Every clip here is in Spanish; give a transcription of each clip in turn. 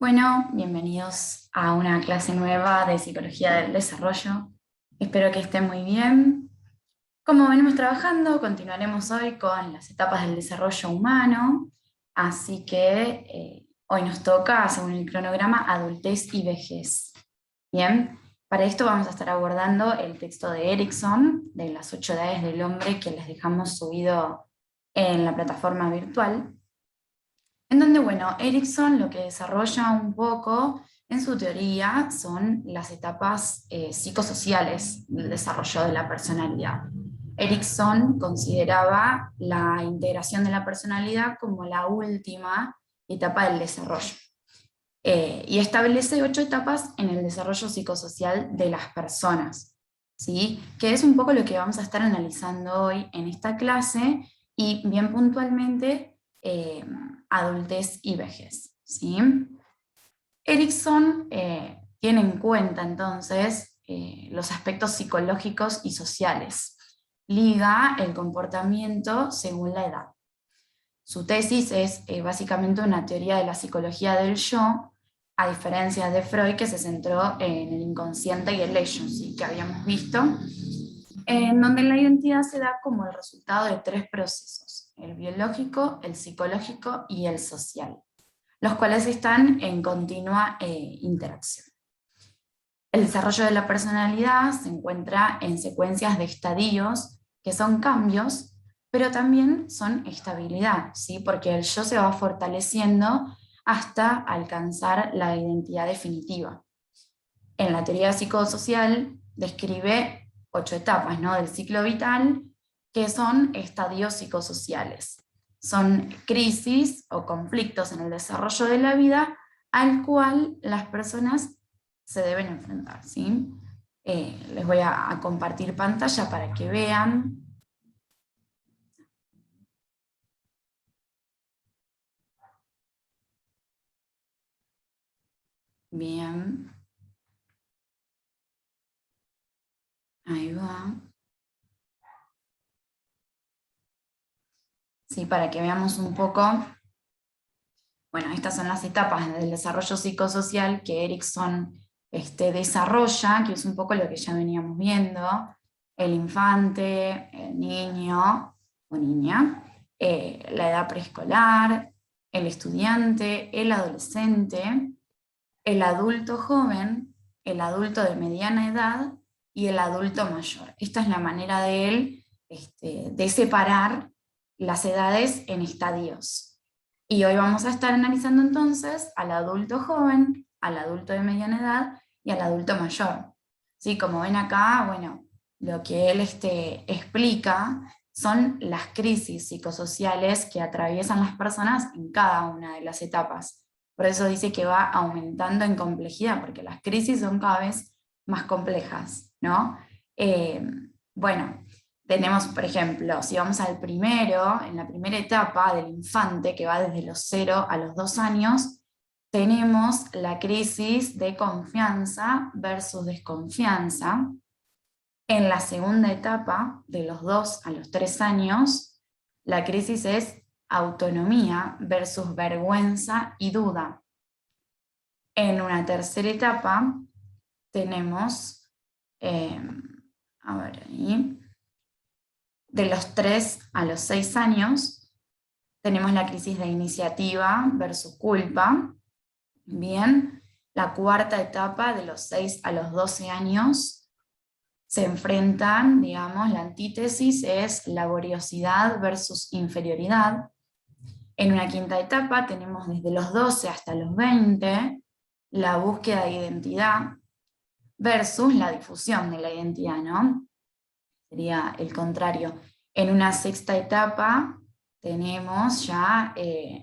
Bueno, bienvenidos a una clase nueva de Psicología del Desarrollo. Espero que estén muy bien. Como venimos trabajando, continuaremos hoy con las etapas del desarrollo humano, así que hoy nos toca, según el cronograma, adultez y vejez. Bien, para esto vamos a estar abordando el texto de Erickson, de las 8 edades del hombre, que les dejamos subido en la plataforma virtual. En donde, bueno, Erickson lo que desarrolla un poco en su teoría son las etapas psicosociales del desarrollo de la personalidad. Erickson consideraba la integración de la personalidad como la última etapa del desarrollo. Y establece 8 etapas en el desarrollo psicosocial de las personas, ¿sí? Que es un poco lo que vamos a estar analizando hoy en esta clase y bien puntualmente adultez y vejez, ¿sí? Erickson tiene en cuenta entonces los aspectos psicológicos y sociales, liga el comportamiento según la edad. Su tesis es básicamente una teoría de la psicología del yo, a diferencia de Freud, que se centró en el inconsciente y el ello, ¿sí? Que habíamos visto, en donde la identidad se da como el resultado de 3 procesos: el biológico, el psicológico y el social, los cuales están en continua interacción. El desarrollo de la personalidad se encuentra en secuencias de estadios que son cambios, pero también son estabilidad, ¿sí? Porque el yo se va fortaleciendo hasta alcanzar la identidad definitiva. En la teoría psicosocial describe 8 etapas, ¿no?, del ciclo vital, que son estadios psicosociales. Son crisis o conflictos en el desarrollo de la vida al cual las personas se deben enfrentar, ¿sí? Les voy a compartir pantalla para que vean. Bien. Ahí va. Sí, para que veamos un poco. Bueno, estas son las etapas del desarrollo psicosocial que Erickson desarrolla, que es un poco lo que ya veníamos viendo: el infante, el niño o niña, la edad preescolar, el estudiante, el adolescente, el adulto joven, el adulto de mediana edad y el adulto mayor. Esta es la manera de él de separar las edades en estadios. Y hoy vamos a estar analizando entonces al adulto joven, al adulto de mediana edad y al adulto mayor. ¿Sí? Como ven acá, bueno, lo que él explica son las crisis psicosociales que atraviesan las personas en cada una de las etapas. Por eso dice que va aumentando en complejidad, porque las crisis son cada vez más complejas, ¿no? Bueno, tenemos, por ejemplo, si vamos al primero, en la primera etapa del infante, que va desde los 0 a los 2 años, tenemos la crisis de confianza versus desconfianza. En la segunda etapa, de los 2 a los 3 años, la crisis es autonomía versus vergüenza y duda. En una tercera etapa tenemos, a ver ahí, de los 3 a los 6 años, tenemos la crisis de iniciativa versus culpa. Bien, la cuarta etapa, de los 6 a los 12 años, se enfrentan, digamos, la antítesis es laboriosidad versus inferioridad. En una quinta etapa tenemos desde los 12 hasta los 20 la búsqueda de identidad versus la difusión de la identidad, ¿no? Sería el contrario. En una sexta etapa tenemos ya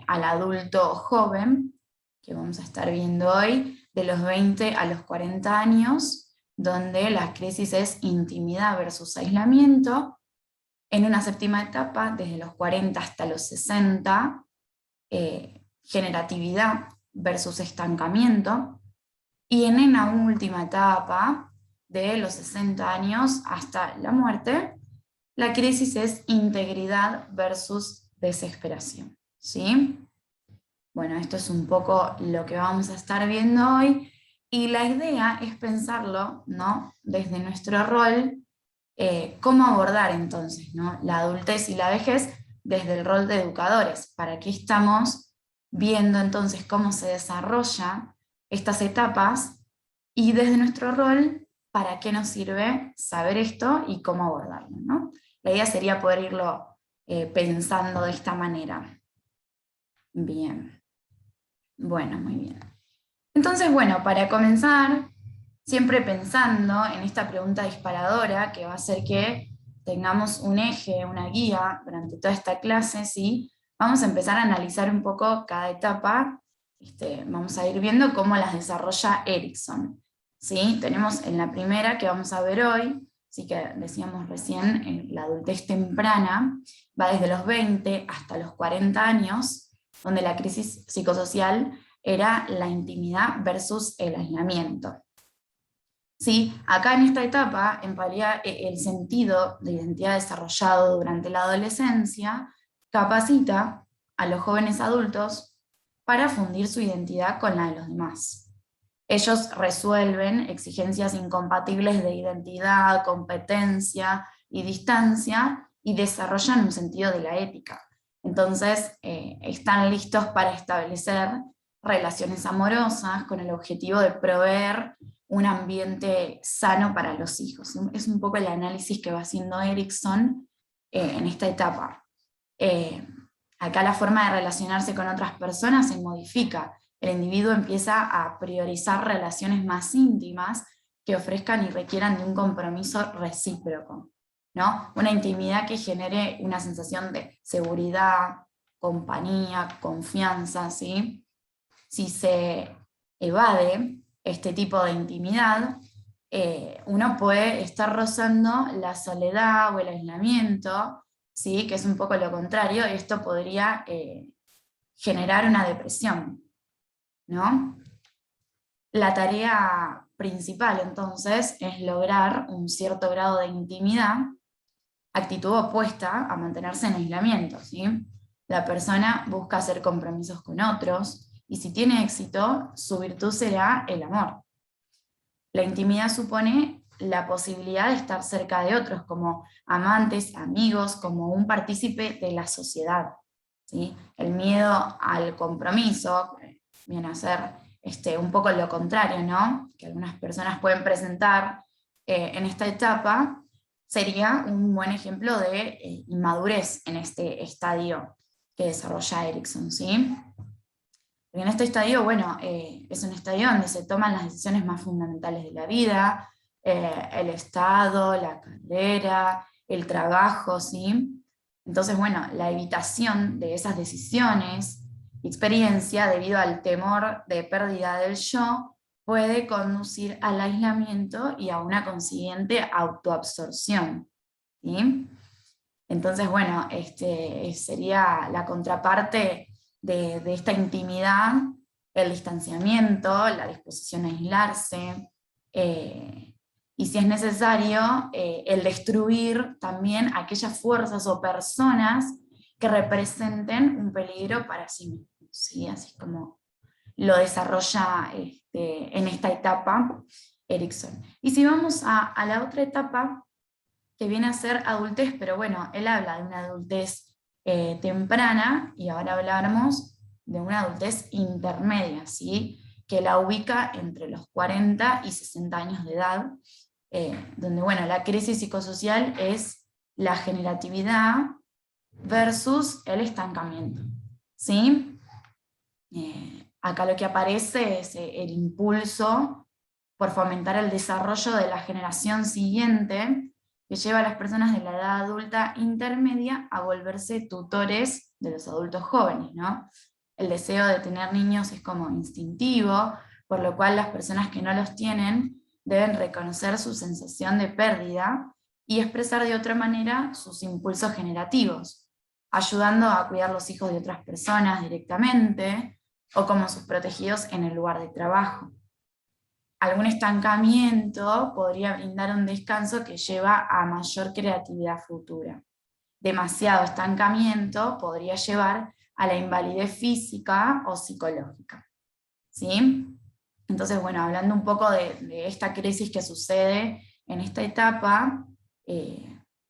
al adulto joven, que vamos a estar viendo hoy, de los 20 a los 40 años, donde la crisis es intimidad versus aislamiento. En una séptima etapa, desde los 40 hasta los 60, generatividad versus estancamiento. Y en una última etapa, de los 60 años hasta la muerte, la crisis es integridad versus desesperación, ¿sí? Bueno, esto es un poco lo que vamos a estar viendo hoy, y la idea es pensarlo, ¿no?, desde nuestro rol, cómo abordar entonces, ¿no?, la adultez y la vejez desde el rol de educadores. ¿Para qué estamos viendo entonces cómo se desarrollan estas etapas? Y desde nuestro rol, ¿para qué nos sirve saber esto y cómo abordarlo, ¿no? La idea sería poder irlo pensando de esta manera. Bien, bueno, muy bien. Entonces, bueno, para comenzar, siempre pensando en esta pregunta disparadora, que va a hacer que tengamos un eje, una guía durante toda esta clase, ¿sí? Vamos a empezar a analizar un poco cada etapa. Vamos a ir viendo cómo las desarrolla Erikson, ¿sí? Tenemos en la primera que vamos a ver hoy, sí, que decíamos recién, la adultez temprana, va desde los 20 hasta los 40 años, donde la crisis psicosocial era la intimidad versus el aislamiento. Sí, acá en esta etapa, en realidad, el sentido de identidad desarrollado durante la adolescencia capacita a los jóvenes adultos para fundir su identidad con la de los demás. Ellos resuelven exigencias incompatibles de identidad, competencia y distancia, y desarrollan un sentido de la ética. Entonces, están listos para establecer relaciones amorosas con el objetivo de proveer un ambiente sano para los hijos. Es un poco el análisis que va haciendo Erikson en esta etapa. Acá la forma de relacionarse con otras personas se modifica. El individuo empieza a priorizar relaciones más íntimas que ofrezcan y requieran de un compromiso recíproco, ¿no? Una intimidad que genere una sensación de seguridad, compañía, confianza, ¿sí? Si se evade este tipo de intimidad, uno puede estar rozando la soledad o el aislamiento, ¿sí?, que es un poco lo contrario, y esto podría generar una depresión, ¿no? La tarea principal entonces es lograr un cierto grado de intimidad, actitud opuesta a mantenerse en aislamiento, ¿sí? La persona busca hacer compromisos con otros, y si tiene éxito, su virtud será el amor. La intimidad supone la posibilidad de estar cerca de otros, como amantes, amigos, como un partícipe de la sociedad, ¿sí? El miedo al compromiso viene a ser un poco lo contrario, ¿no?, que algunas personas pueden presentar en esta etapa. Sería un buen ejemplo de inmadurez en este estadio que desarrolla Erikson, ¿sí? Porque en este estadio, bueno, es un estadio donde se toman las decisiones más fundamentales de la vida, el Estado, la carrera, el trabajo, ¿sí? Entonces, bueno, la evitación de esas decisiones y experiencia debido al temor de pérdida del yo puede conducir al aislamiento y a una consiguiente autoabsorción, ¿sí? Entonces, bueno, sería la contraparte de esta intimidad, el distanciamiento, la disposición a aislarse, y si es necesario, el destruir también aquellas fuerzas o personas que representen un peligro para sí mismos, ¿sí? Así como lo desarrolla en esta etapa Erikson. Y si vamos a la otra etapa, que viene a ser adultez, pero bueno, él habla de una adultez temprana, y ahora hablamos de una adultez intermedia, ¿sí?, que la ubica entre los 40 y 60 años de edad, donde, bueno, la crisis psicosocial es la generatividad versus el estancamiento, ¿sí? Acá lo que aparece es el impulso por fomentar el desarrollo de la generación siguiente, que lleva a las personas de la edad adulta intermedia a volverse tutores de los adultos jóvenes, ¿no? El deseo de tener niños es como instintivo, por lo cual las personas que no los tienen deben reconocer su sensación de pérdida y expresar de otra manera sus impulsos generativos, ayudando a cuidar los hijos de otras personas directamente, o como sus protegidos en el lugar de trabajo. Algún estancamiento podría brindar un descanso que lleva a mayor creatividad futura. Demasiado estancamiento podría llevar a la invalidez física o psicológica. ¿Sí? Entonces, bueno, hablando un poco de esta crisis que sucede en esta etapa,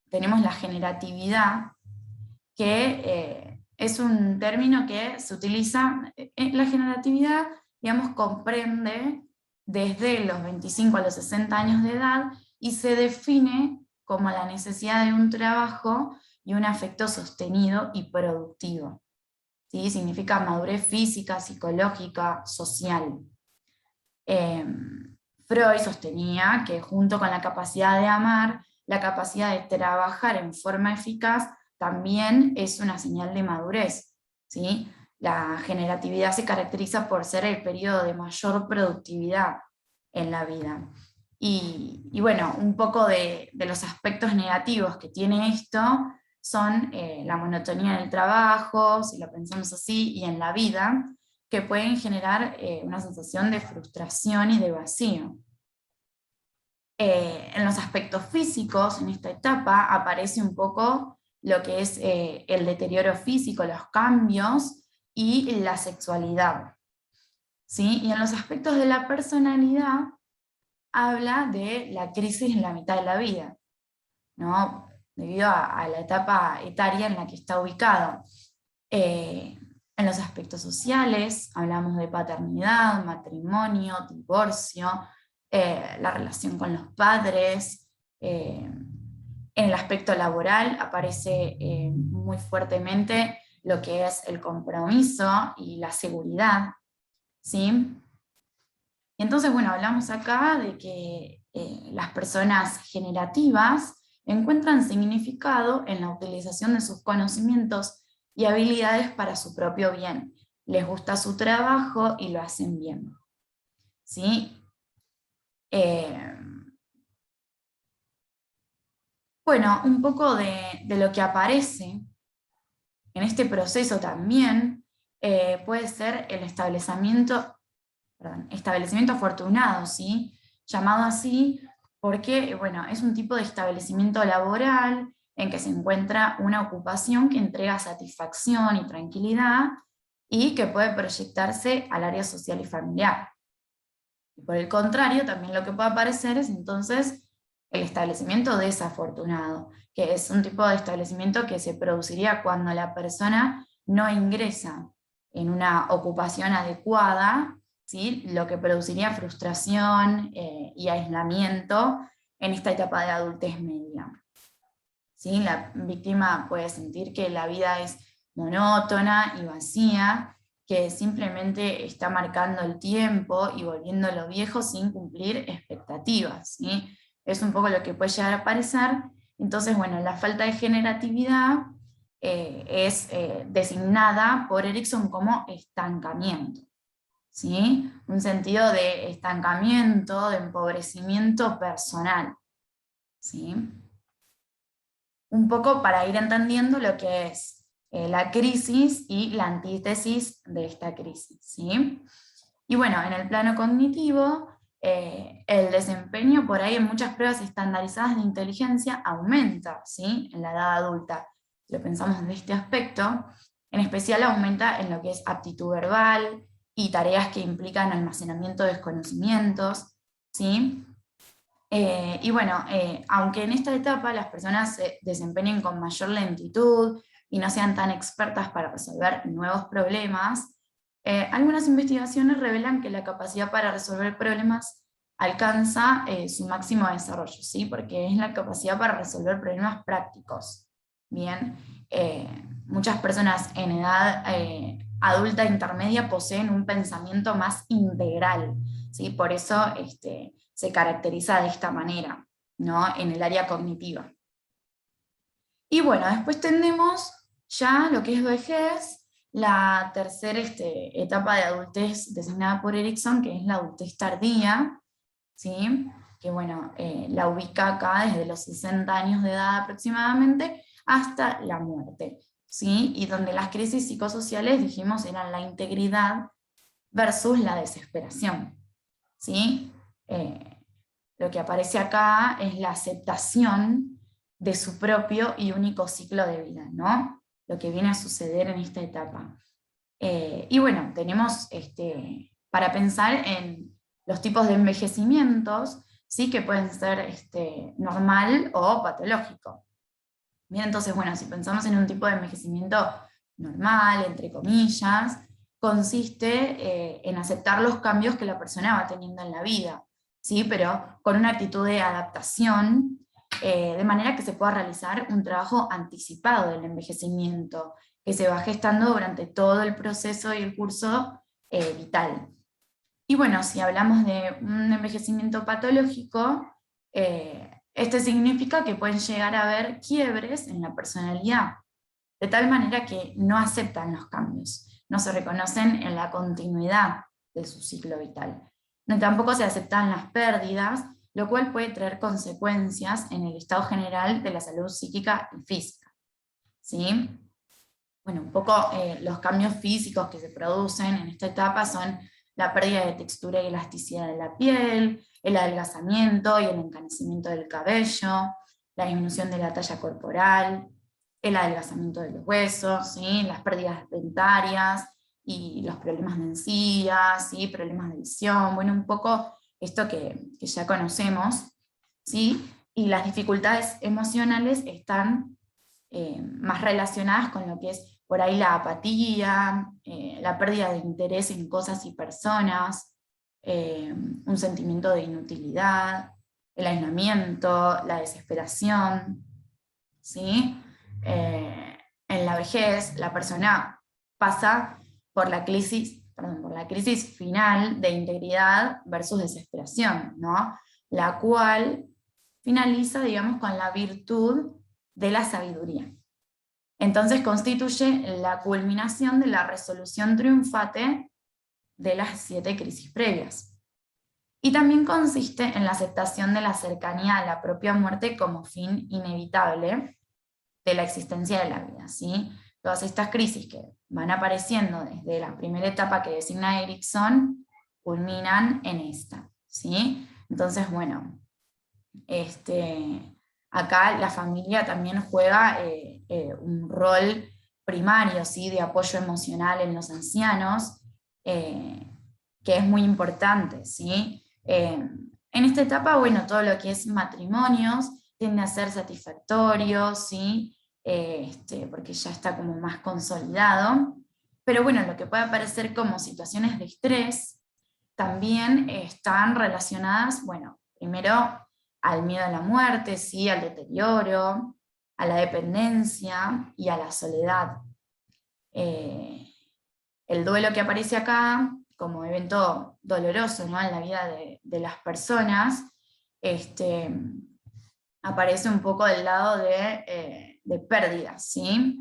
tenemos la generatividad, que es un término que se utiliza, la generatividad, digamos, comprende desde los 25 a los 60 años de edad y se define como la necesidad de un trabajo y un afecto sostenido y productivo. ¿Sí? Significa madurez física, psicológica, social. Freud sostenía que junto con la capacidad de amar, la capacidad de trabajar en forma eficaz también es una señal de madurez. ¿Sí? La generatividad se caracteriza por ser el periodo de mayor productividad en la vida. Y bueno, un poco de los aspectos negativos que tiene esto son la monotonía en el trabajo, si lo pensamos así, y en la vida, que pueden generar una sensación de frustración y de vacío. En los aspectos físicos, en esta etapa, aparece un poco lo que es el deterioro físico, los cambios y la sexualidad. ¿Sí? Y en los aspectos de la personalidad, habla de la crisis en la mitad de la vida, ¿no? Debido a la etapa etaria en la que está ubicado. En los aspectos sociales, hablamos de paternidad, matrimonio, divorcio, la relación con los padres. En el aspecto laboral aparece muy fuertemente lo que es el compromiso y la seguridad, ¿sí? Y entonces, bueno, hablamos acá de que las personas generativas encuentran significado en la utilización de sus conocimientos y habilidades para su propio bien. Les gusta su trabajo y lo hacen bien. ¿Sí? Bueno, un poco de lo que aparece en este proceso también puede ser el establecimiento afortunado, ¿sí? Llamado así porque, bueno, es un tipo de establecimiento laboral en que se encuentra una ocupación que entrega satisfacción y tranquilidad y que puede proyectarse al área social y familiar. Y por el contrario, también lo que puede aparecer es entonces el establecimiento desafortunado, que es un tipo de establecimiento que se produciría cuando la persona no ingresa en una ocupación adecuada, ¿sí? Lo que produciría frustración y aislamiento en esta etapa de adultez media. ¿Sí? La víctima puede sentir que la vida es monótona y vacía, que simplemente está marcando el tiempo y volviéndolo viejo sin cumplir expectativas, ¿sí? Es un poco lo que puede llegar a parecer. Entonces, bueno, la falta de generatividad es designada por Erikson como estancamiento, ¿sí? Un sentido de estancamiento, de empobrecimiento personal, ¿sí? Un poco para ir entendiendo lo que es la crisis y la antítesis de esta crisis, ¿sí? Y bueno, en el plano cognitivo, el desempeño por ahí en muchas pruebas estandarizadas de inteligencia aumenta, ¿sí? En la edad adulta. Si lo pensamos de este aspecto, en especial aumenta en lo que es aptitud verbal y tareas que implican almacenamiento de conocimientos, ¿sí? Y bueno, aunque en esta etapa las personas se desempeñen con mayor lentitud y no sean tan expertas para resolver nuevos problemas, algunas investigaciones revelan que la capacidad para resolver problemas alcanza su máximo desarrollo, ¿sí? Porque es la capacidad para resolver problemas prácticos. Bien, muchas personas en edad adulta e intermedia poseen un pensamiento más integral, ¿sí? Por eso se caracteriza de esta manera, ¿no? En el área cognitiva. Y bueno, después tendemos ya lo que es vejez, la tercera etapa de adultez designada por Erikson, que es la adultez tardía, ¿sí? Que bueno, la ubica acá desde los 60 años de edad aproximadamente hasta la muerte, ¿sí? Y donde las crisis psicosociales, dijimos, eran la integridad versus la desesperación, ¿sí? Lo que aparece acá es la aceptación de su propio y único ciclo de vida, ¿no? lo que viene a suceder en esta etapa. Y bueno, tenemos para pensar en los tipos de envejecimientos, ¿sí? Que pueden ser normal o patológico. Bien, entonces, bueno, si pensamos en un tipo de envejecimiento normal, entre comillas, consiste en aceptar los cambios que la persona va teniendo en la vida, ¿sí? Pero con una actitud de adaptación, de manera que se pueda realizar un trabajo anticipado del envejecimiento, que se va gestando durante todo el proceso y el curso vital. Y bueno, si hablamos de un envejecimiento patológico, este significa que pueden llegar a haber quiebres en la personalidad, de tal manera que no aceptan los cambios, no se reconocen en la continuidad de su ciclo vital. No, tampoco se aceptan las pérdidas, lo cual puede traer consecuencias en el estado general de la salud psíquica y física. ¿Sí? Bueno, un poco los cambios físicos que se producen en esta etapa son la pérdida de textura y elasticidad de la piel, el adelgazamiento y el encanecimiento del cabello, la disminución de la talla corporal, el adelgazamiento de los huesos, ¿sí? Las pérdidas dentarias y los problemas de encías, ¿sí? Problemas de visión, bueno, un poco esto que ya conocemos, ¿sí? Y las dificultades emocionales están más relacionadas con lo que es por ahí la apatía, la pérdida de interés en cosas y personas, un sentimiento de inutilidad, el aislamiento, la desesperación, ¿sí? En la vejez, la persona pasa por por la crisis final de integridad versus desesperación, ¿no? La cual finaliza, digamos, con la virtud de la sabiduría. Entonces constituye la culminación de la resolución triunfante de las 7 crisis previas. Y también consiste en la aceptación de la cercanía a la propia muerte como fin inevitable de la existencia de la vida, ¿sí? Todas estas crisis que van apareciendo desde la primera etapa que designa Erikson culminan en esta, ¿sí? Entonces, bueno, acá la familia también juega un rol primario, ¿sí? De apoyo emocional en los ancianos, que es muy importante, ¿sí? En esta etapa, bueno, todo lo que es matrimonios tiende a ser satisfactorio, ¿sí? Porque ya está como más consolidado, pero bueno, lo que puede aparecer como situaciones de estrés también están relacionadas, bueno, primero al miedo a la muerte, ¿sí? Al deterioro, a la dependencia y a la soledad. El duelo que aparece acá como evento doloroso, ¿no? En la vida de las personas, aparece un poco del lado de pérdidas, ¿sí?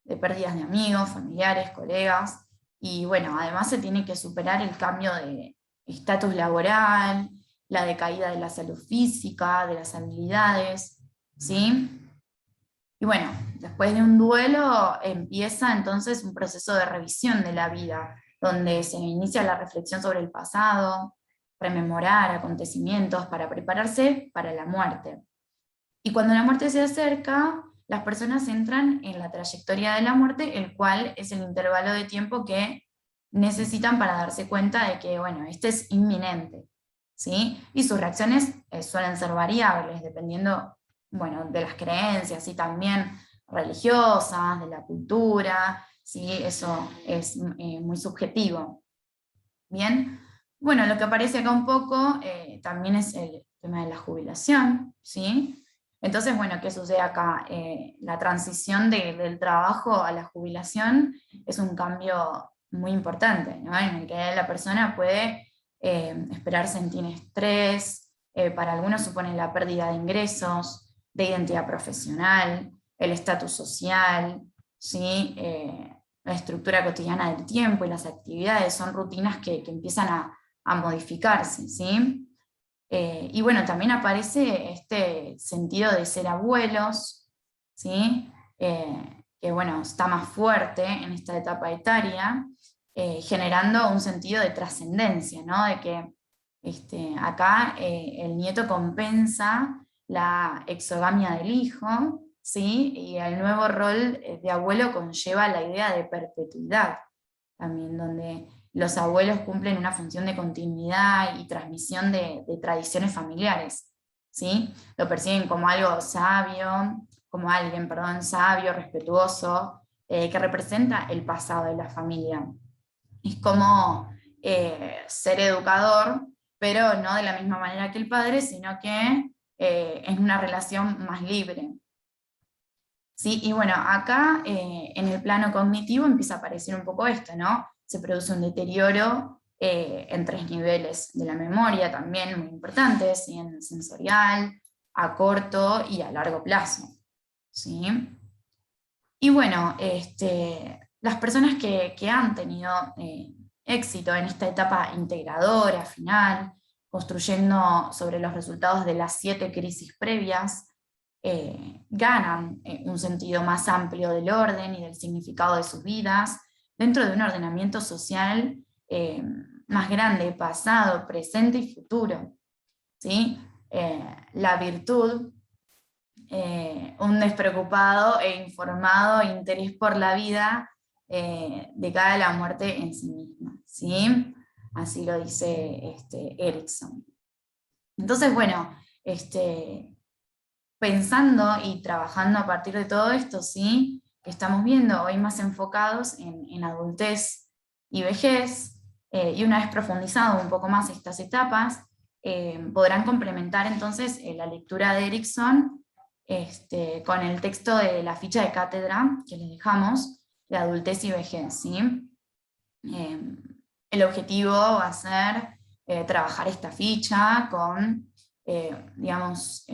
De pérdidas de amigos, familiares, colegas, y bueno, además se tiene que superar el cambio de estatus laboral, la decaída de la salud física, de las habilidades, ¿sí? Y bueno, después de un duelo empieza entonces un proceso de revisión de la vida, donde se inicia la reflexión sobre el pasado, rememorar acontecimientos para prepararse para la muerte. Y cuando la muerte se acerca, las personas entran en la trayectoria de la muerte, el cual es el intervalo de tiempo que necesitan para darse cuenta de que, bueno, este es inminente, ¿sí? Y sus reacciones suelen ser variables, dependiendo, bueno, de las creencias y también religiosas, de la cultura, ¿sí? Eso es muy subjetivo. Bien, bueno, lo que aparece acá un poco también es el tema de la jubilación, ¿sí? Entonces, bueno, ¿qué sucede acá? La transición del trabajo a la jubilación es un cambio muy importante, ¿no? En el que la persona puede esperar sentir estrés, para algunos supone la pérdida de ingresos, de identidad profesional, el estatus social, ¿sí? La estructura cotidiana del tiempo y las actividades son rutinas que empiezan a modificarse, ¿sí? Y bueno, también aparece este sentido de ser abuelos, ¿sí? Que bueno, está más fuerte en esta etapa etaria, generando un sentido de trascendencia, ¿no? De que acá el nieto compensa la exogamia del hijo, ¿sí? Y el nuevo rol de abuelo conlleva la idea de perpetuidad, también donde los abuelos cumplen una función de continuidad y transmisión de tradiciones familiares, ¿sí? Lo perciben como algo sabio, como alguien, perdón, sabio, respetuoso, que representa el pasado de la familia. Es como ser educador, pero no de la misma manera que el padre, sino que es una relación más libre. ¿Sí? Y bueno, acá en el plano cognitivo empieza a aparecer un poco esto, ¿no? Se produce un deterioro en 3 niveles de la memoria también muy importantes, ¿sí? En sensorial, a corto y a largo plazo. ¿Sí? Y bueno, las personas que han tenido éxito en esta etapa integradora, final, construyendo sobre los resultados de las 7 crisis previas, ganan un sentido más amplio del orden y del significado de sus vidas, dentro de un ordenamiento social más grande, pasado, presente y futuro. ¿Sí? La virtud, un despreocupado e informado interés por la vida de cara a la muerte en sí misma, ¿sí? Así lo dice Erickson. Entonces, bueno, pensando y trabajando a partir de todo esto, ¿sí? Que estamos viendo hoy más enfocados en adultez y vejez, y una vez profundizado un poco más estas etapas, podrán complementar entonces la lectura de Erickson con el texto de la ficha de cátedra que les dejamos, de adultez y vejez, ¿sí? El objetivo va a ser trabajar esta ficha con, digamos,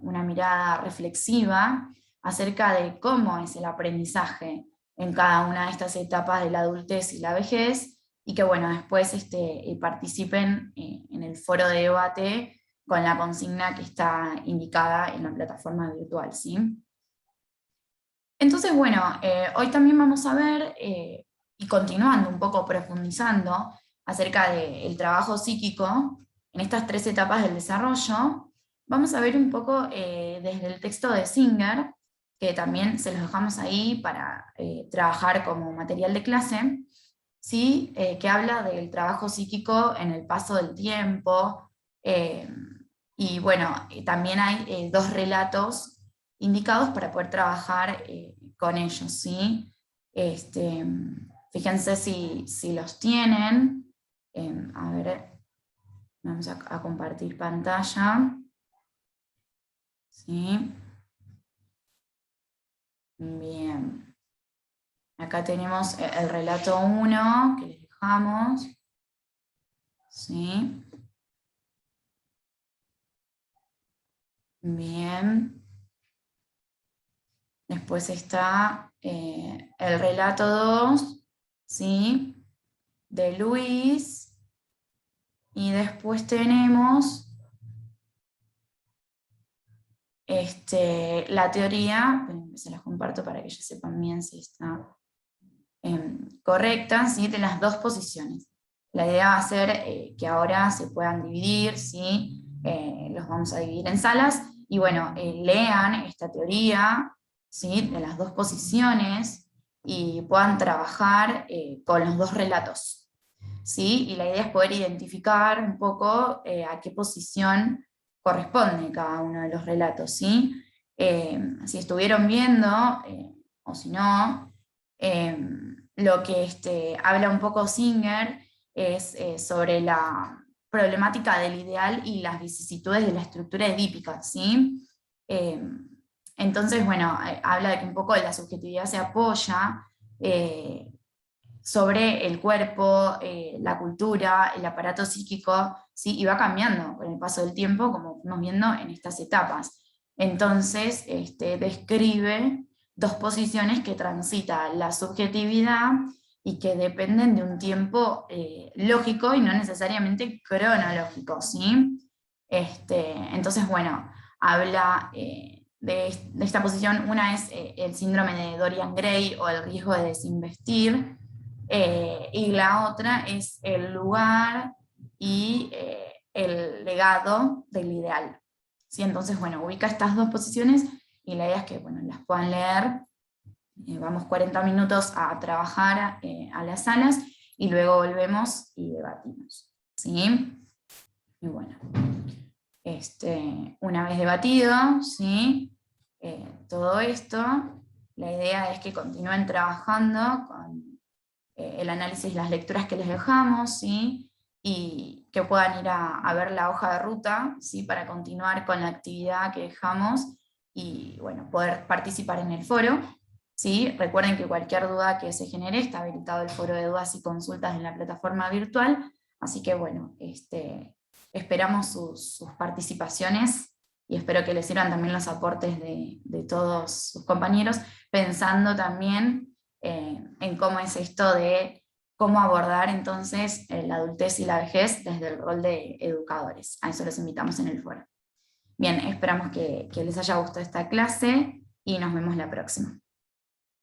una mirada reflexiva acerca de cómo es el aprendizaje en cada una de estas etapas de la adultez y la vejez, y que bueno, después participen en el foro de debate con la consigna que está indicada en la plataforma virtual, ¿sí? Entonces, bueno, hoy también vamos a ver, y continuando un poco profundizando acerca del trabajo psíquico en estas 3 etapas del desarrollo, vamos a ver un poco desde el texto de Singer, que también se los dejamos ahí para trabajar como material de clase, ¿sí? Que habla del trabajo psíquico en el paso del tiempo, eh, y bueno, también hay 2 relatos indicados para poder trabajar con ellos, ¿sí? Este, Fíjense si los tienen. A ver, vamos a compartir pantalla. ¿Sí? Bien. Acá tenemos el relato 1 que les dejamos. ¿Sí? Bien. Después está el relato 2, ¿sí? De Luis. Y después tenemos la teoría, se las comparto para que ellos sepan bien si está correcta, ¿sí? De las 2 posiciones. La idea va a ser que ahora se puedan dividir, ¿sí? Los vamos a dividir en salas, y bueno, lean esta teoría, ¿sí? De las 2 posiciones, y puedan trabajar con los 2 relatos, ¿sí? Y la idea es poder identificar un poco a qué posición corresponde cada uno de los relatos, ¿sí? Si estuvieron viendo, o si no, lo que habla un poco Singer es sobre la problemática del ideal y las vicisitudes de la estructura edípica, ¿sí? Eh, entonces, bueno, habla de que un poco la subjetividad se apoya sobre el cuerpo, la cultura, el aparato psíquico, ¿sí? Y va cambiando con el paso del tiempo, como fuimos viendo en estas etapas. Entonces, describe 2 posiciones que transita la subjetividad y que dependen de un tiempo lógico y no necesariamente cronológico, ¿sí? Entonces, bueno, habla de esta posición. Una es el síndrome de Dorian Gray o el riesgo de desinvestir, y la otra es el lugar y el legado del ideal. ¿Sí? Entonces, bueno, ubica estas 2 posiciones y la idea es que bueno, las puedan leer. Vamos 40 minutos a trabajar a las salas, y luego volvemos y debatimos, ¿sí? Y bueno, una vez debatido, ¿sí? Todo esto, la idea es que continúen trabajando con el análisis, las lecturas que les dejamos, ¿sí? Y que puedan ir a ver la hoja de ruta, ¿sí? Para continuar con la actividad que dejamos y bueno, poder participar en el foro, ¿sí? Recuerden que cualquier duda que se genere está habilitado el foro de dudas y consultas en la plataforma virtual, así que bueno, esperamos sus participaciones y espero que les sirvan también los aportes de todos sus compañeros, pensando también en cómo es esto de cómo abordar entonces la adultez y la vejez desde el rol de educadores. A eso los invitamos en el foro. Bien, esperamos que les haya gustado esta clase y nos vemos la próxima.